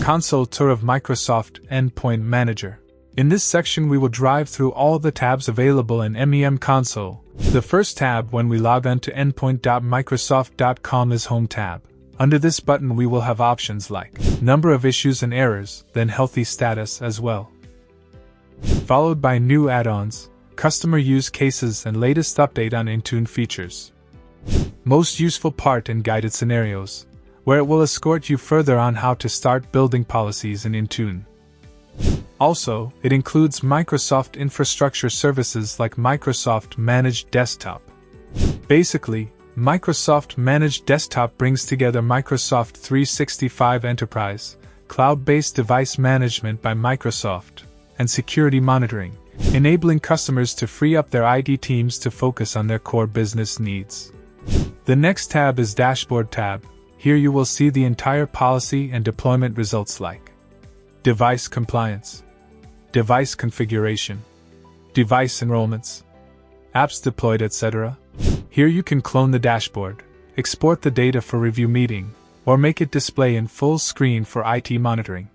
Console tour of Microsoft Endpoint Manager. In this section we will drive through all the tabs available in MEM Console. The first tab when we log on to endpoint.microsoft.com is Home tab. Under this button we will have options like number of issues and errors, then healthy status as well. Followed by new add-ons, customer use cases and latest update on Intune features. Most useful part in guided scenarios, where it will escort you further on how to start building policies in Intune. Also, it includes Microsoft infrastructure services like Microsoft Managed Desktop. Basically, Microsoft Managed Desktop brings together Microsoft 365 Enterprise, cloud-based device management by Microsoft, and security monitoring, enabling customers to free up their IT teams to focus on their core business needs. The next tab is Dashboard tab. Here you will see the entire policy and deployment results like device compliance, device configuration, device enrollments, apps deployed, etc. Here you can clone the dashboard, export the data for review meeting, or make it display in full screen for IT monitoring.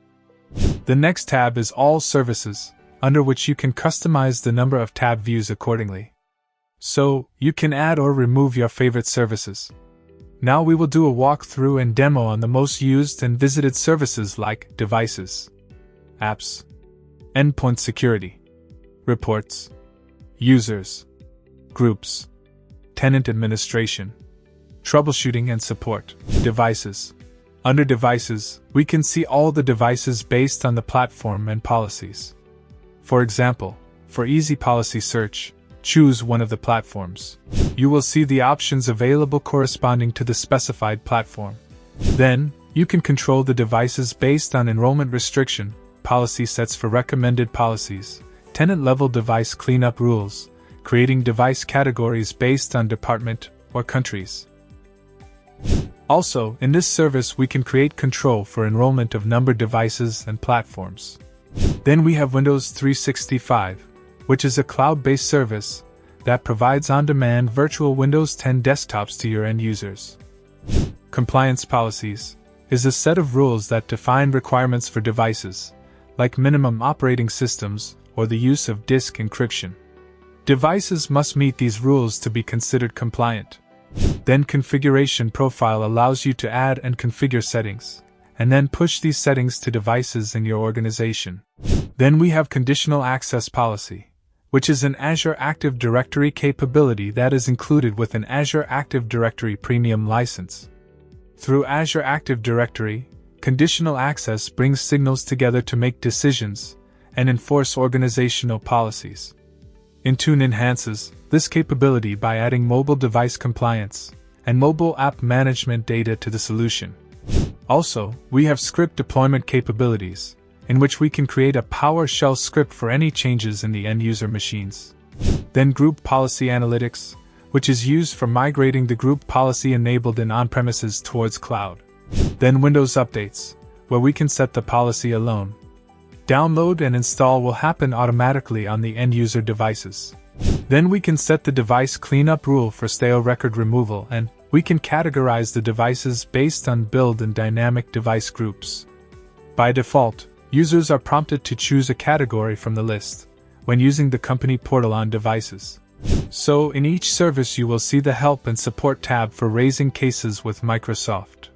The next tab is All Services, under which you can customize the number of tab views accordingly. So, you can add or remove your favorite services. Now we will do a walkthrough and demo on the most used and visited services like devices, apps, endpoint security, reports, users, groups, tenant administration, troubleshooting and support, devices. Under devices, we can see all the devices based on the platform and policies. For example, for easy policy search, choose one of the platforms. You will see the options available corresponding to the specified platform. Then, you can control the devices based on enrollment restriction, policy sets for recommended policies, tenant-level device cleanup rules, creating device categories based on department or countries. Also, in this service we can create control for enrollment of numbered devices and platforms. Then we have Windows 365, which is a cloud-based service that provides on-demand virtual Windows 10 desktops to your end users. Compliance policies is a set of rules that define requirements for devices, like minimum operating systems or the use of disk encryption. Devices must meet these rules to be considered compliant. Then configuration profile allows you to add and configure settings, and then push these settings to devices in your organization. Then we have conditional access policy, which is an Azure Active Directory capability that is included with an Azure Active Directory Premium license. Through Azure Active Directory, conditional access brings signals together to make decisions and enforce organizational policies. Intune enhances this capability by adding mobile device compliance and mobile app management data to the solution. Also, we have script deployment capabilities, in which we can create a PowerShell script for any changes in the end-user machines. Then Group Policy Analytics, which is used for migrating the group policy enabled in on-premises towards cloud. Then Windows Updates, where we can set the policy alone. Download and install will happen automatically on the end-user devices. Then we can set the device cleanup rule for stale record removal, and we can categorize the devices based on build and dynamic device groups. By default, users are prompted to choose a category from the list when using the company portal on devices. So in each service you will see the Help and Support tab for raising cases with Microsoft.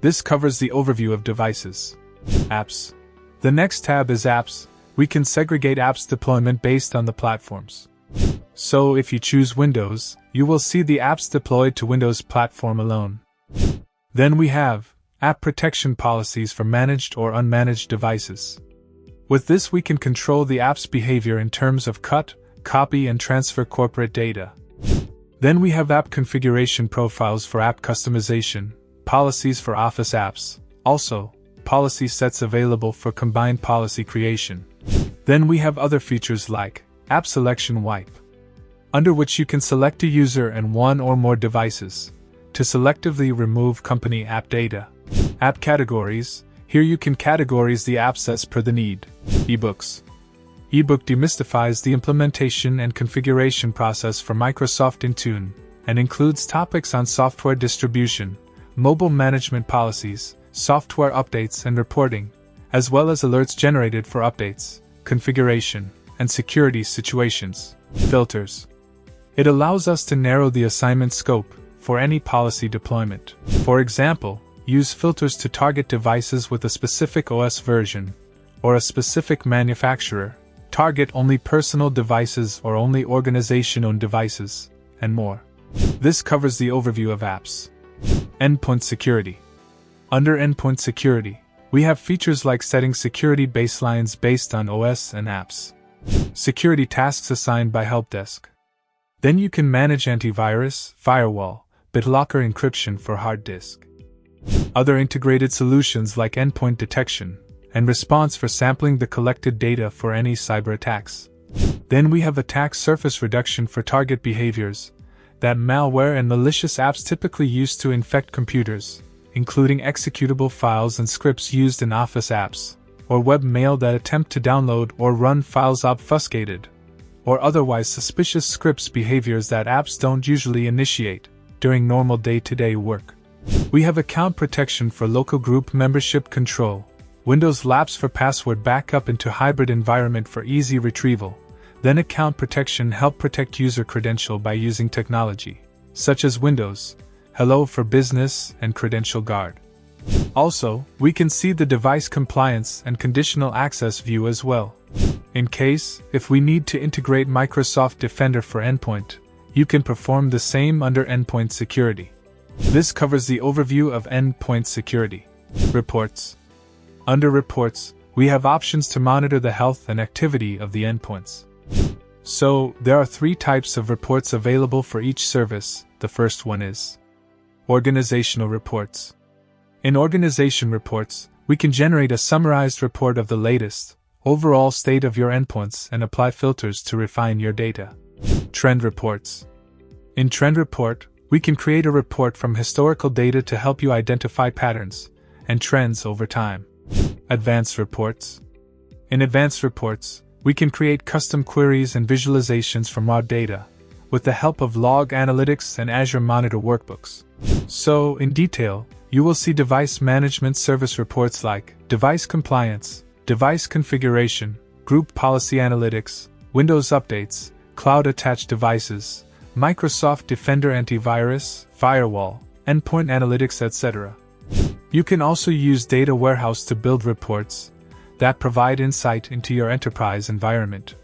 This covers the overview of devices. Apps. The next tab is Apps. We can segregate apps deployment based on the platforms. So if you choose Windows, you will see the apps deployed to Windows platform alone. Then we have app protection policies for managed or unmanaged devices. With this we can control the app's behavior in terms of cut, copy and transfer corporate data. Then we have app configuration profiles for app customization, policies for Office apps, also policy sets available for combined policy creation. Then we have other features like App Selection Wipe, under which you can select a user and one or more devices to selectively remove company app data. App Categories. Here you can categorize the apps as per the need. eBooks. eBook demystifies the implementation and configuration process for Microsoft Intune and includes topics on software distribution, mobile management policies, software updates and reporting, as well as alerts generated for updates, configuration, and security situations. Filters. It allows us to narrow the assignment scope for any policy deployment. For example, use filters to target devices with a specific OS version or a specific manufacturer, target only personal devices or only organization-owned devices, and more. This covers the overview of apps. Endpoint security. Under endpoint security, we have features like setting security baselines based on OS and apps. Security tasks assigned by help desk. Then you can manage antivirus, firewall, BitLocker encryption for hard disk. Other integrated solutions like endpoint detection and response for sampling the collected data for any cyber attacks. Then we have attack surface reduction for target behaviors that malware and malicious apps typically use to infect computers, including executable files and scripts used in Office apps, or webmail that attempt to download or run files obfuscated, or otherwise suspicious scripts behaviors that apps don't usually initiate during normal day-to-day work. We have account protection for local group membership control, Windows Labs for password backup into hybrid environment for easy retrieval, then account protection help protect user credential by using technology, such as Windows Hello for Business and Credential Guard. Also, we can see the device compliance and conditional access view as well. In case, if we need to integrate Microsoft Defender for Endpoint, you can perform the same under Endpoint Security. This covers the overview of Endpoint Security. Reports. Under Reports, we have options to monitor the health and activity of the endpoints. So, there are 3 types of reports available for each service. The first one is Organizational Reports. In Organization Reports, we can generate a summarized report of the latest, overall state of your endpoints and apply filters to refine your data. Trend Reports. In Trend Report, we can create a report from historical data to help you identify patterns and trends over time. Advanced Reports. In Advanced Reports, we can create custom queries and visualizations from raw data, with the help of Log Analytics and Azure Monitor workbooks. So, in detail, you will see device management service reports like device compliance, device configuration, group policy analytics, Windows updates, cloud-attached devices, Microsoft Defender antivirus, firewall, endpoint analytics, etc. You can also use Data Warehouse to build reports that provide insight into your enterprise environment.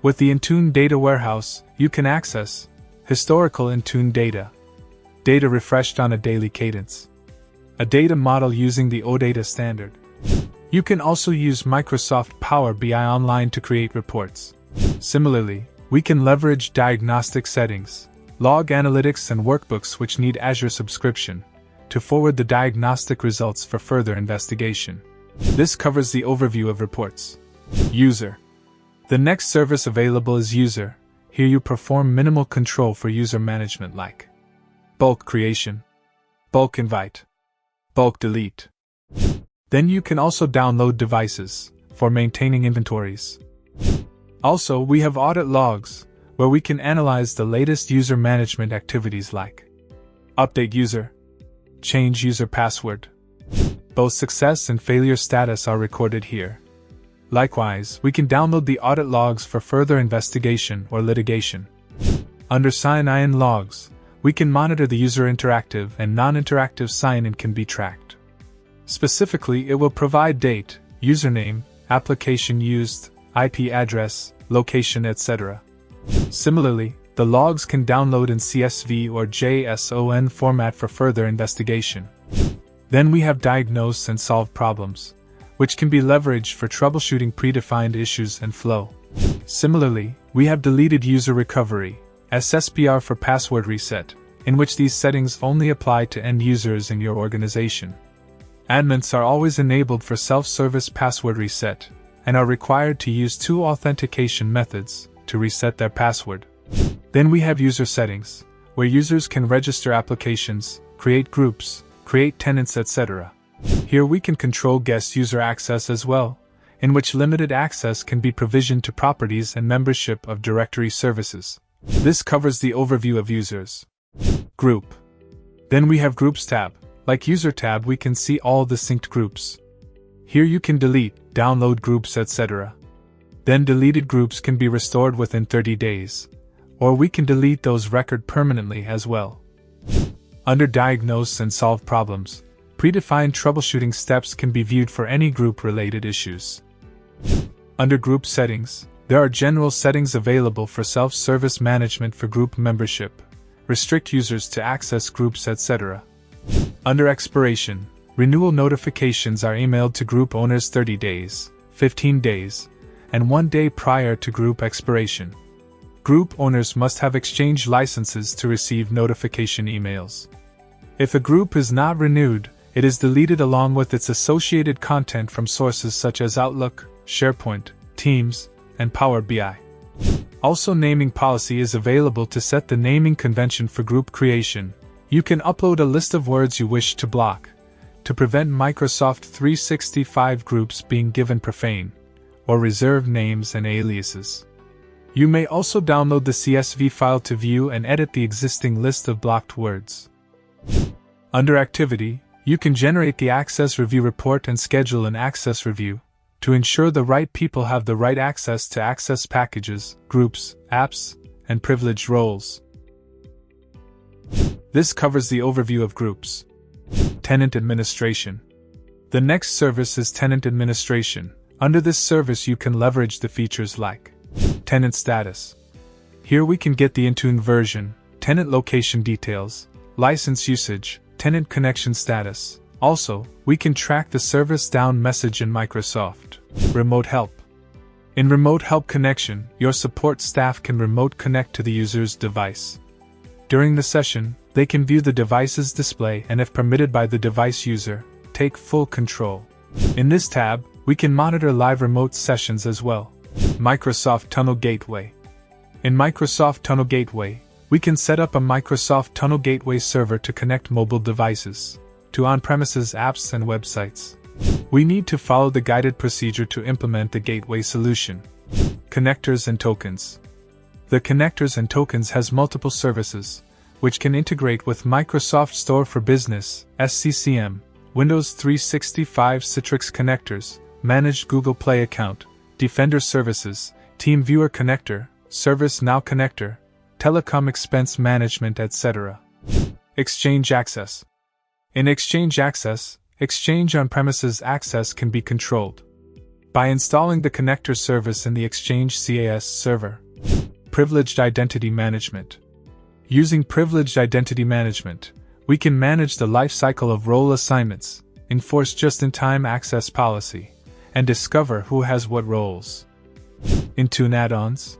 With the Intune Data Warehouse, you can access historical Intune data, data refreshed on a daily cadence, a data model using the OData standard. You can also use Microsoft Power BI Online to create reports. Similarly, we can leverage diagnostic settings, log analytics, and workbooks which need Azure subscription to forward the diagnostic results for further investigation. This covers the overview of reports. User. The next service available is User. Here you perform minimal control for user management like bulk creation, bulk invite, bulk delete. Then you can also download devices for maintaining inventories. Also, we have audit logs, where we can analyze the latest user management activities like update user, change user password. Both success and failure status are recorded here. Likewise, we can download the audit logs for further investigation or litigation. Under Sign-in logs, we can monitor the user interactive and non-interactive sign-in can be tracked. Specifically, it will provide date, username, application used, IP address, location, etc. Similarly, the logs can download in CSV or JSON format for further investigation. Then we have Diagnose and Solve Problems, which can be leveraged for troubleshooting predefined issues and flow. Similarly, we have Deleted User Recovery, SSPR for password reset, in which these settings only apply to end users in your organization. Admins are always enabled for self-service password reset, and are required to use 2 authentication methods to reset their password. Then we have User Settings, where users can register applications, create groups, create tenants, etc. Here we can control guest user access as well, in which limited access can be provisioned to properties and membership of directory services. This covers the overview of users. Group. Then we have Groups tab. Like User tab, we can see all the synced groups. Here you can delete, download groups, etc. Then deleted groups can be restored within 30 days. Or we can delete those records permanently as well. Under Diagnose and Solve Problems, predefined troubleshooting steps can be viewed for any group-related issues. Under Group Settings, there are general settings available for self-service management for group membership, restrict users to access groups, etc. Under Expiration, renewal notifications are emailed to group owners 30 days, 15 days, and 1 day prior to group expiration. Group owners must have Exchange licenses to receive notification emails. If a group is not renewed, it is deleted along with its associated content from sources such as Outlook, SharePoint, Teams, and Power BI. Also, naming policy is available to set the naming convention for group creation. You can upload a list of words you wish to block, to prevent Microsoft 365 groups being given profane or reserved names and aliases. You may also download the CSV file to view and edit the existing list of blocked words. Under Activity, you can generate the Access Review report and schedule an access review to ensure the right people have the right access to access packages, groups, apps, and privileged roles. This covers the overview of groups. Tenant Administration. The next service is Tenant Administration. Under this service you can leverage the features like Tenant Status. Here we can get the Intune version, tenant location details, license usage, tenant connection status. Also, we can track the service down message in Microsoft. Remote Help. In Remote Help Connection, your support staff can remote connect to the user's device. During the session, they can view the device's display and, if permitted by the device user, take full control. In this tab, we can monitor live remote sessions as well. Microsoft Tunnel Gateway. In Microsoft Tunnel Gateway, we can set up a Microsoft Tunnel Gateway server to connect mobile devices to on-premises apps and websites. We need to follow the guided procedure to implement the gateway solution. Connectors and Tokens. The Connectors and Tokens has multiple services, which can integrate with Microsoft Store for Business, SCCM, Windows 365 Citrix Connectors, Managed Google Play Account, Defender Services, TeamViewer Connector, ServiceNow Connector, Telecom Expense Management, etc. Exchange Access. In Exchange Access, Exchange on-premises access can be controlled by installing the connector service in the Exchange CAS server. Privileged Identity Management. Using Privileged Identity Management, we can manage the lifecycle of role assignments, enforce just-in-time access policy, and discover who has what roles. Intune Add-ons.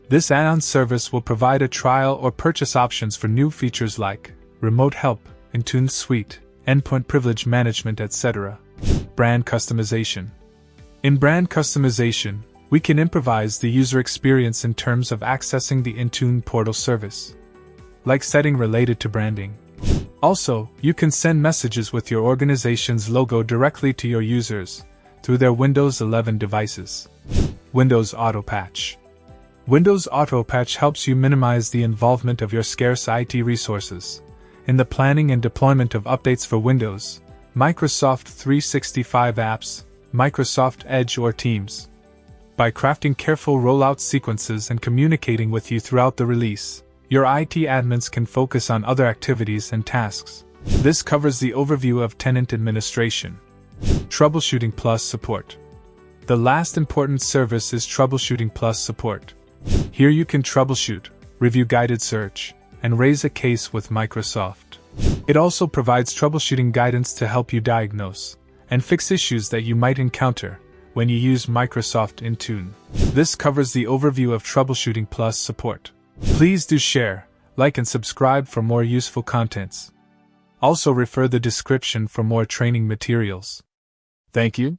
This add-on service will provide a trial or purchase options for new features like Remote Help, Intune Suite, Endpoint Privilege Management, etc. Brand Customization. In brand customization, we can improvise the user experience in terms of accessing the Intune portal service, like setting related to branding. Also, you can send messages with your organization's logo directly to your users through their Windows 11 devices. Windows Auto Patch. Windows Auto Patch helps you minimize the involvement of your scarce IT resources in the planning and deployment of updates for Windows, Microsoft 365 apps, Microsoft Edge or Teams. By crafting careful rollout sequences and communicating with you throughout the release, your IT admins can focus on other activities and tasks. This covers the overview of tenant administration. Troubleshooting Plus Support. The last important service is Troubleshooting Plus Support. Here you can troubleshoot, review guided search, and raise a case with Microsoft. It also provides troubleshooting guidance to help you diagnose and fix issues that you might encounter when you use Microsoft Intune. This covers the overview of Troubleshooting Plus Support. Please do share, like and subscribe for more useful contents. Also refer the description for more training materials. Thank you.